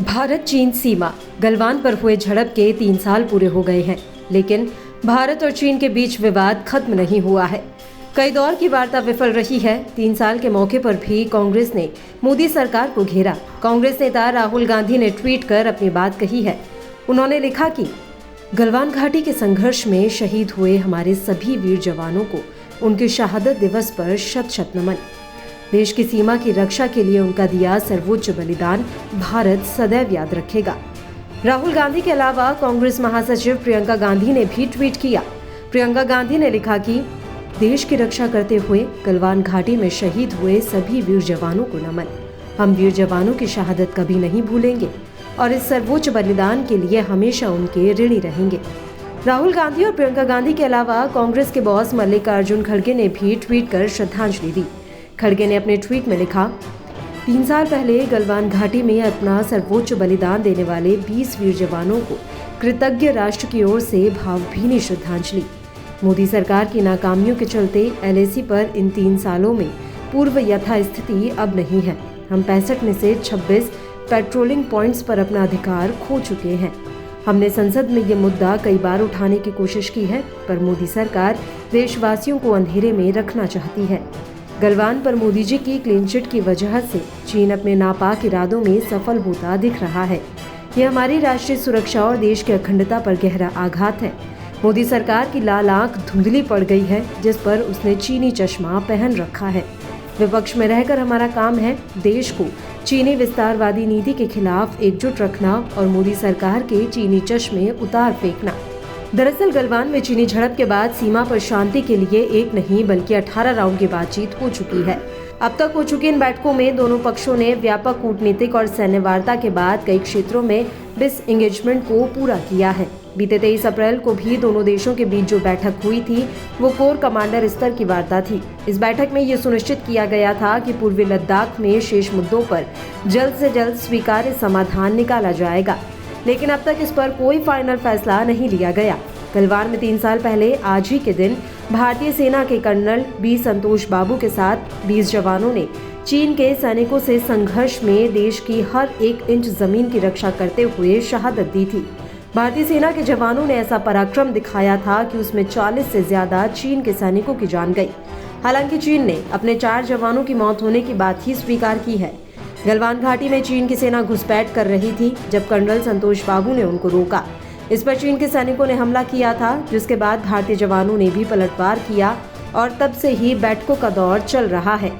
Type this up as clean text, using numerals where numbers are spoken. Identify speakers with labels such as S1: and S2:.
S1: भारत चीन सीमा गलवान पर हुए झड़प के 3 साल पूरे हो गए हैं, लेकिन भारत और चीन के बीच विवाद खत्म नहीं हुआ है। कई दौर की वार्ता विफल रही है। 3 साल के मौके पर भी कांग्रेस ने मोदी सरकार को घेरा। कांग्रेस नेता राहुल गांधी ने ट्वीट कर अपनी बात कही है। उन्होंने लिखा कि गलवान घाटी के संघर्ष में शहीद हुए हमारे सभी वीर जवानों को उनके शहादत दिवस पर शत शत नमन। देश की सीमा की रक्षा के लिए उनका दिया सर्वोच्च बलिदान भारत सदैव याद रखेगा। राहुल गांधी के अलावा कांग्रेस महासचिव प्रियंका गांधी ने भी ट्वीट किया। प्रियंका गांधी ने लिखा कि देश की रक्षा करते हुए गलवान घाटी में शहीद हुए सभी वीर जवानों को नमन। हम वीर जवानों की शहादत कभी नहीं भूलेंगे और इस सर्वोच्च बलिदान के लिए हमेशा उनके ऋणी रहेंगे। राहुल गांधी और प्रियंका गांधी के अलावा कांग्रेस के बॉस मल्लिकार्जुन खड़गे ने भी ट्वीट कर श्रद्धांजलि दी। खड़गे ने अपने ट्वीट में लिखा, 3 साल पहले गलवान घाटी में अपना सर्वोच्च बलिदान देने वाले 20 वीर जवानों को कृतज्ञ राष्ट्र की ओर से भावभीनी श्रद्धांजलि। मोदी सरकार की नाकामियों के चलते एलएसी पर इन 3 सालों में पूर्व यथास्थिति अब नहीं है। हम 65 में से 26 पेट्रोलिंग पॉइंट्स पर अपना अधिकार खो चुके हैं। हमने संसद में ये मुद्दा कई बार उठाने की कोशिश की है, पर मोदी सरकार देशवासियों को अंधेरे में रखना चाहती है। गलवान पर मोदी जी की क्लीन चिट की वजह से चीन अपने नापाक इरादों में सफल होता दिख रहा है। यह हमारी राष्ट्रीय सुरक्षा और देश की अखंडता पर गहरा आघात है। मोदी सरकार की लाल आंख धुंधली पड़ गई है, जिस पर उसने चीनी चश्मा पहन रखा है। विपक्ष में रहकर हमारा काम है देश को चीनी विस्तारवादी नीति के खिलाफ एकजुट रखना और मोदी सरकार के चीनी चश्मे उतार फेंकना। दरअसल गलवान में चीनी झड़प के बाद सीमा पर शांति के लिए एक नहीं बल्कि 18 राउंड की बातचीत हो चुकी है। अब तक हो चुकी इन बैठकों में दोनों पक्षों ने व्यापक कूटनीतिक और सैन्य वार्ता के बाद कई क्षेत्रों में डिसएंगेजमेंट को पूरा किया है। बीते 23 अप्रैल को भी दोनों देशों के बीच जो बैठक हुई थी वो कोर कमांडर स्तर की वार्ता थी। इस बैठक में ये सुनिश्चित किया गया था कि पूर्वी लद्दाख में शेष मुद्दों पर जल्द से जल्द स्वीकार्य समाधान निकाला जाएगा, लेकिन अब तक इस पर कोई फाइनल फैसला नहीं लिया गया। गलवान में 3 साल पहले आज ही के दिन भारतीय सेना के कर्नल बी संतोष बाबू के साथ 20 जवानों ने चीन के सैनिकों से संघर्ष में देश की हर एक इंच जमीन की रक्षा करते हुए शहादत दी थी। भारतीय सेना के जवानों ने ऐसा पराक्रम दिखाया था कि उसमें 40 से ज्यादा चीन के सैनिकों की जान गई। हालांकि चीन ने अपने 4 जवानों की मौत होने की बात ही स्वीकार की है। गलवान घाटी में चीन की सेना घुसपैठ कर रही थी जब कर्नल संतोष बाबू ने उनको रोका। इस पर चीन के सैनिकों ने हमला किया था, जिसके बाद भारतीय जवानों ने भी पलटवार किया और तब से ही बैठकों का दौर चल रहा है।